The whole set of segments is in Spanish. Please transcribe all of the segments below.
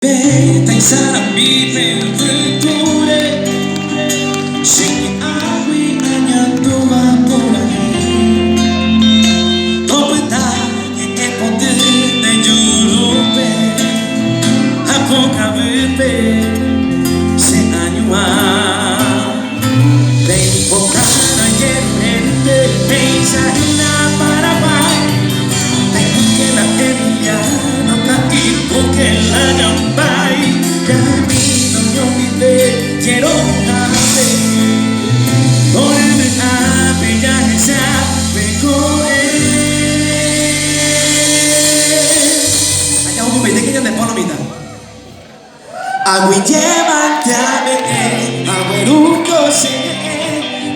Tại sao làm đi về với thu đêm Singing awi hanya tua pulangin Topeta que poder de jurupe Hapo kavupe se anyua Dei pokana yerente Peisa ina para pai Tengo que la emiliano Kaipo que la nyambai Camino yo vive Quiero amarte Orme api ya esa Pecore Allá un momento que ya te pongo mitad Aguillemantiame Agueruco se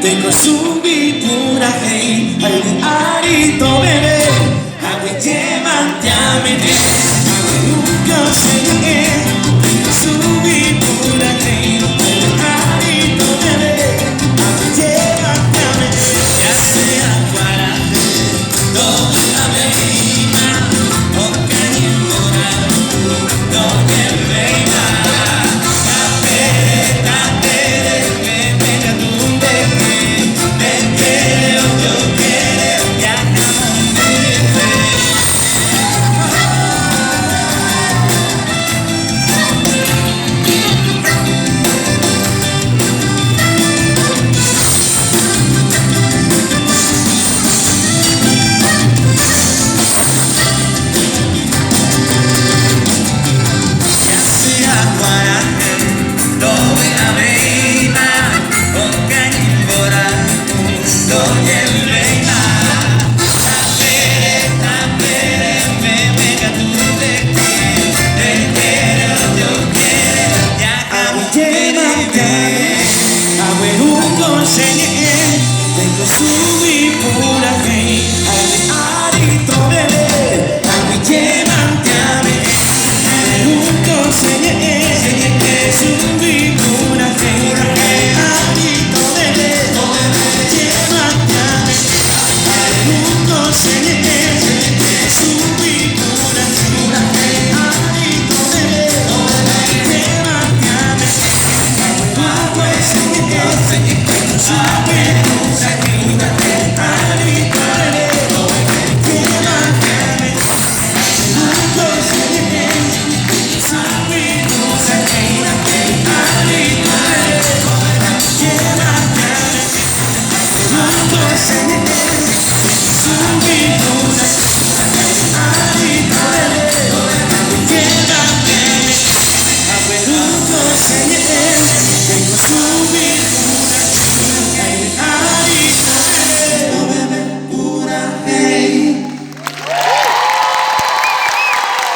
Tengo subi pura hey Arito bebé Aguillemantiame Agueruco se Subi pura hey Arito bebé Aguillemantiame Ya sea guarate Toda la veina Oca y morado Doña reina Tengo subi pura hey Arito bebé Aguillemantiame Agueruco se Subi pura hey Arito bebé Aguillemantiame Agueruco se Subi pura hey Arito bebé Aguillemantiame Agueruco se Subi pura hey